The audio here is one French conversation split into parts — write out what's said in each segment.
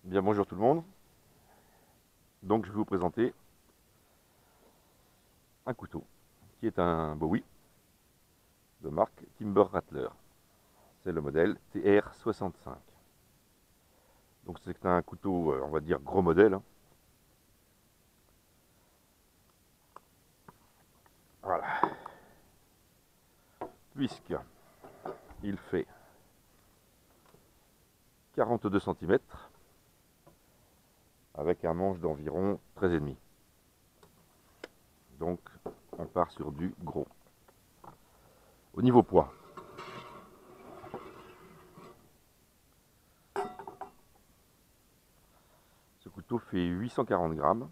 Bien, bonjour tout le monde. Donc je vais vous présenter un couteau qui est un Bowie de marque Timber Rattler. C'est le modèle TR65. Donc c'est un couteau, on va dire gros modèle, hein. Voilà. Puisque il fait 42 cm avec un manche d'environ 13,5. Donc on part sur du gros. Au niveau poids, ce couteau fait 840 grammes.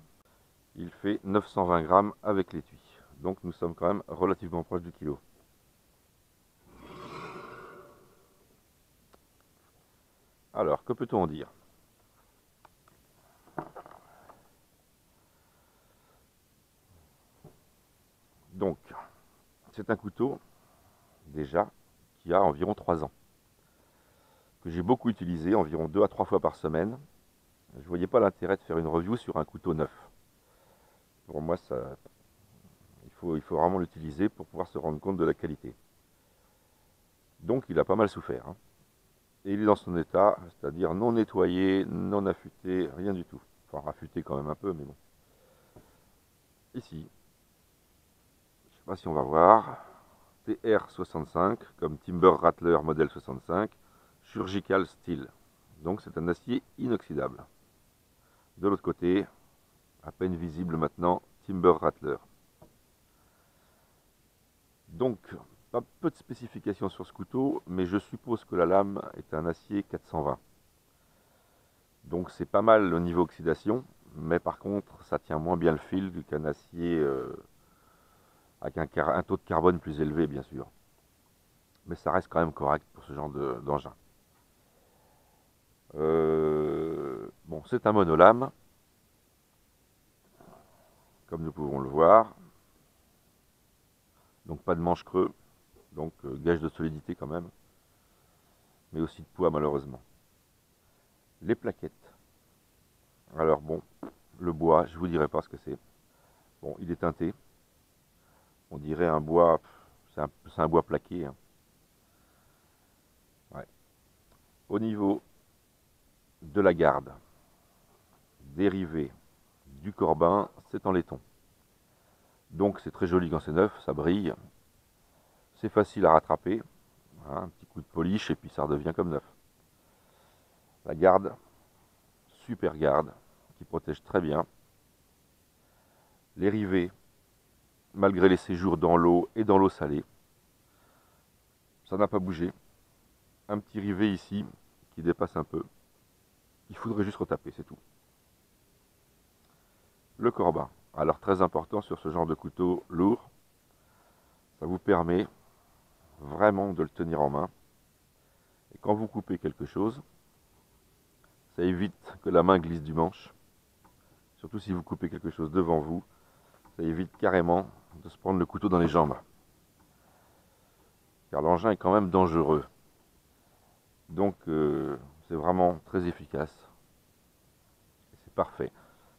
Il fait 920 grammes avec l'étui. Donc nous sommes quand même relativement proche du kilo. Alors, que peut-on en dire? Donc, c'est un couteau, déjà, qui a environ 3 ans, que j'ai beaucoup utilisé, environ 2 à 3 fois par semaine. Je ne voyais pas l'intérêt de faire une review sur un couteau neuf. Pour moi, il faut vraiment l'utiliser pour pouvoir se rendre compte de la qualité. Donc, il a pas mal souffert, hein. Et il est dans son état, c'est-à-dire non nettoyé, non affûté, rien du tout. Enfin, affûté quand même un peu, mais bon. Ici, je ne sais pas si on va voir, TR65, comme Timber Rattler modèle 65, Surgical Steel. Donc c'est un acier inoxydable. De l'autre côté, à peine visible maintenant, Timber Rattler. Donc, pas peu de spécifications sur ce couteau, mais je suppose que la lame est un acier 420. Donc c'est pas mal au niveau oxydation, mais par contre, ça tient moins bien le fil qu'un acier avec un taux de carbone plus élevé, bien sûr. Mais ça reste quand même correct pour ce genre d'engin. Bon, c'est un monolame, comme nous pouvons le voir. Donc pas de manche creux, donc gage de solidité quand même, mais aussi de poids malheureusement. Les plaquettes. Alors bon, le bois, je vous dirai pas ce que c'est. Bon, il est teinté. On dirait un bois, c'est un bois plaqué, hein. Ouais. Au niveau de la garde, dérivé du corbin, c'est en laiton. Donc c'est très joli quand c'est neuf, ça brille. C'est facile à rattraper, hein, un petit coup de polish et puis ça redevient comme neuf. La garde, super garde, qui protège très bien. Les rivets, malgré les séjours dans l'eau et dans l'eau salée, ça n'a pas bougé. Un petit rivet ici qui dépasse un peu. Il faudrait juste retaper, c'est tout. Le corbin. Alors très important sur ce genre de couteau lourd, ça vous permet vraiment de le tenir en main. Et quand vous coupez quelque chose, ça évite que la main glisse du manche. Surtout si vous coupez quelque chose devant vous, ça évite carrément de se prendre le couteau dans les jambes. Car l'engin est quand même dangereux. Donc c'est vraiment très efficace. C'est parfait.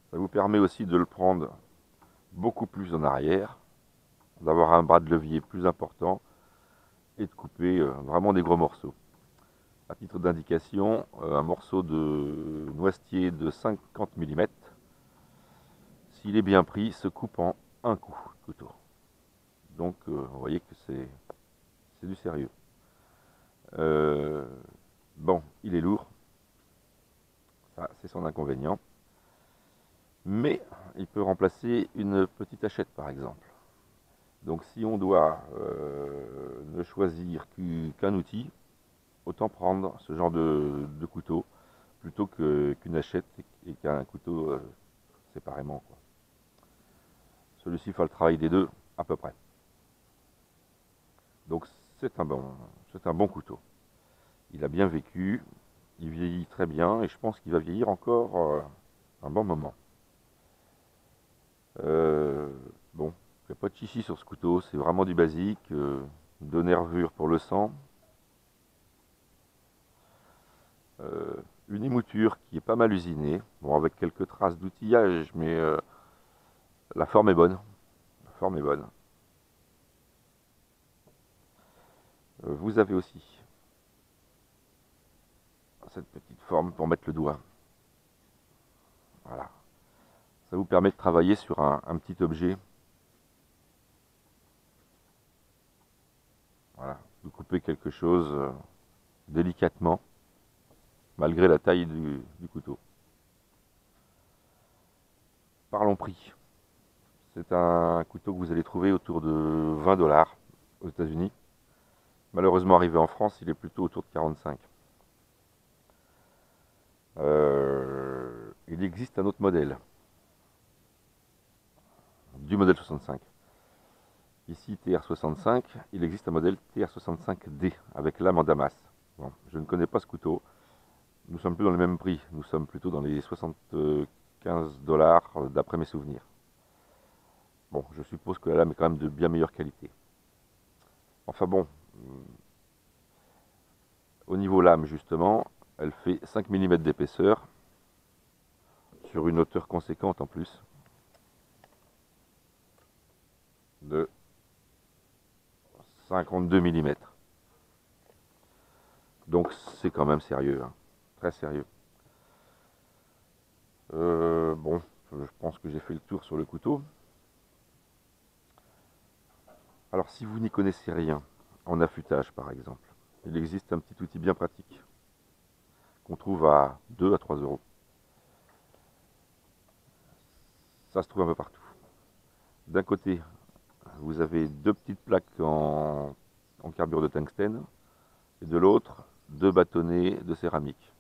Ça vous permet aussi de le prendre beaucoup plus en arrière, d'avoir un bras de levier plus important et de couper vraiment des gros morceaux. À titre d'indication, un morceau de noisetier de 50 mm, s'il est bien pris, se coupe en un coup, couteau. Donc vous voyez que c'est du sérieux. Bon, il est lourd, ça c'est son inconvénient, mais il peut remplacer une petite hachette par exemple. Donc si on doit ne choisir qu'un outil, autant prendre ce genre de couteau plutôt qu'une hachette et qu'un couteau séparément, quoi. Celui-ci fait le travail des deux à peu près. Donc c'est un bon couteau. Il a bien vécu, il vieillit très bien et je pense qu'il va vieillir encore un bon moment. Bon, il n'y a pas de chichi sur ce couteau, c'est vraiment du basique, de nervures pour le sang. Une émouture qui est pas mal usinée, bon, avec quelques traces d'outillage, mais la forme est bonne. La forme est bonne. Vous avez aussi cette petite forme pour mettre le doigt. Voilà. Ça vous permet de travailler sur un petit objet. Voilà. Vous coupez quelque chose délicatement, malgré la taille du couteau. Parlons prix. C'est un couteau que vous allez trouver autour de 20 $ aux États-Unis. Malheureusement, arrivé en France, il est plutôt autour de 45. Il existe un autre modèle, du modèle 65. Ici, TR65, il existe un modèle TR65D avec lame en damas. Bon, je ne connais pas ce couteau. Nous sommes plus dans le même prix. Nous sommes plutôt dans les 75 $ d'après mes souvenirs. Bon, je suppose que la lame est quand même de bien meilleure qualité. Enfin bon, au niveau lame justement, elle fait 5 mm d'épaisseur sur une hauteur conséquente en plus de 52 mm. Donc c'est quand même sérieux, hein, très sérieux. Bon, je pense que j'ai fait le tour sur le couteau. Alors si vous n'y connaissez rien, en affûtage par exemple, il existe un petit outil bien pratique qu'on trouve à 2 à 3 euros. Ça se trouve un peu partout. D'un côté, vous avez deux petites plaques en carbure de tungstène et de l'autre, deux bâtonnets de céramique.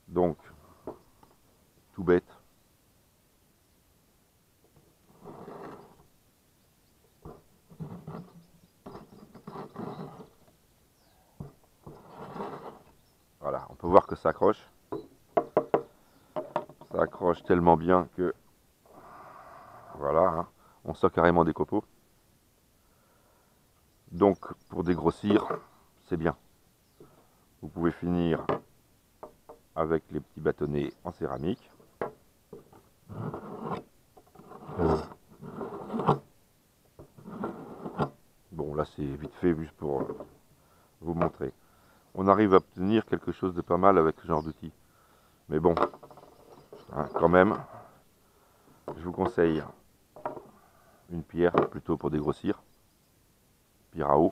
Donc, tout bête. Voilà, on peut voir que ça accroche. Ça accroche tellement bien que, voilà, hein, on sort carrément des copeaux. Donc, pour dégrossir, c'est bien. Vous pouvez finir avec les petits bâtonnets en céramique. Bon, là, c'est vite fait, juste pour vous montrer. On arrive à obtenir quelque chose de pas mal avec ce genre d'outil. Mais bon, hein, quand même, je vous conseille une pierre plutôt pour dégrossir, pierre à eau,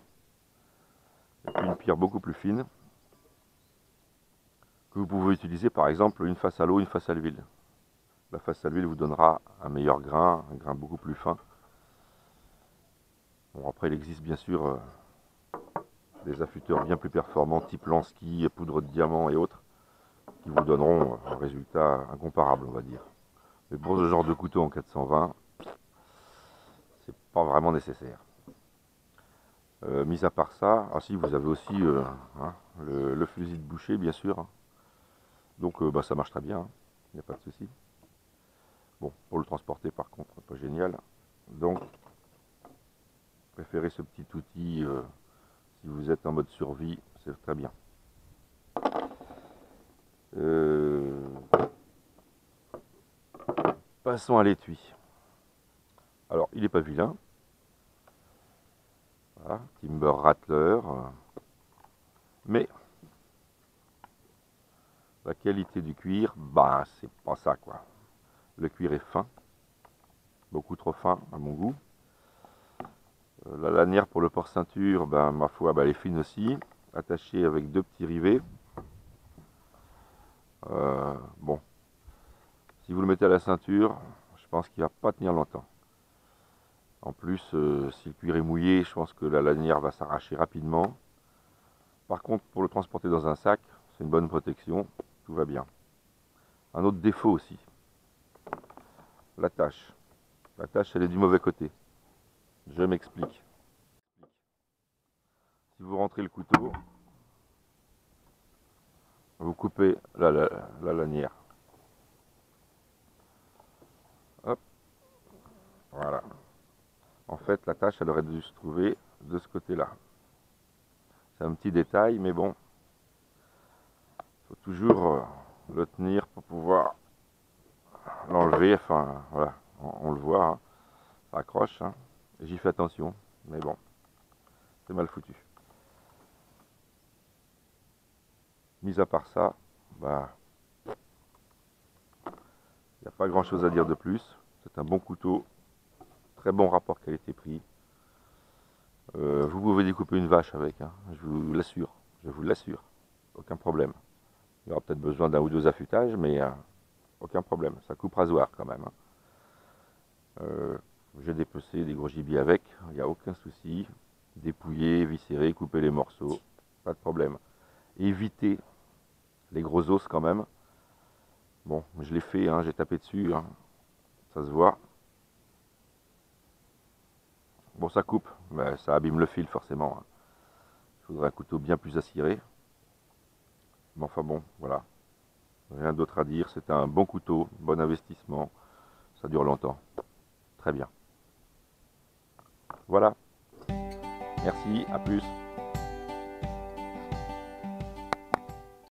et puis une pierre beaucoup plus fine, que vous pouvez utiliser par exemple une face à l'eau, une face à l'huile. La face à l'huile vous donnera un meilleur grain, un grain beaucoup plus fin. Bon, après il existe bien sûr des affûteurs bien plus performants, type Lansky, poudre de diamant et autres, qui vous donneront un résultat incomparable, on va dire. Mais pour ce genre de couteau en 420, c'est pas vraiment nécessaire. Mis à part ça, ah si, vous avez aussi hein, le fusil de boucher, bien sûr. Donc bah, ça marche très bien, il n'y a pas de souci. Bon, pour le transporter par contre, pas génial. Donc, préférez ce petit outil si vous êtes en mode survie, c'est très bien. Passons à l'étui. Alors, il n'est pas vilain. Voilà, Timber Rattler. Mais la qualité du cuir, bah c'est pas ça quoi. Le cuir est fin, beaucoup trop fin à mon goût. La lanière pour le port-ceinture, ben, ma foi, ben, elle est fine aussi, attachée avec deux petits rivets. Bon, si vous le mettez à la ceinture, je pense qu'il ne va pas tenir longtemps. En plus, si le cuir est mouillé, je pense que la lanière va s'arracher rapidement. Par contre, pour le transporter dans un sac, c'est une bonne protection, tout va bien. Un autre défaut aussi, l'attache. L'attache, elle est du mauvais côté. Je m'explique. Si vous rentrez le couteau, vous coupez la lanière. Hop, voilà. En fait, l'attache, elle aurait dû se trouver de ce côté-là. C'est un petit détail, mais bon, faut toujours le tenir pour pouvoir l'enlever. Enfin, voilà, on le voit, hein, ça accroche. Hein, et j'y fais attention, mais bon, c'est mal foutu. Mis à part ça, bah, il n'y a pas grand chose à dire de plus. C'est un bon couteau, très bon rapport qualité-prix. Vous pouvez découper une vache avec, hein, je vous l'assure, aucun problème. Il y aura peut-être besoin d'un ou deux affûtages, mais aucun problème, ça coupe rasoir quand même. Hein. J'ai dépecé des gros gibiers avec, il n'y a aucun souci. Dépouiller, viscérer, couper les morceaux, pas de problème. Éviter les gros os quand même. Bon, je l'ai fait, hein, j'ai tapé dessus, hein, ça se voit. Bon, ça coupe, mais ça abîme le fil forcément. Hein. Il faudrait un couteau bien plus acéré. Mais enfin bon, voilà. Rien d'autre à dire, c'est un bon couteau, bon investissement. Ça dure longtemps. Très bien. Voilà. Merci, à plus.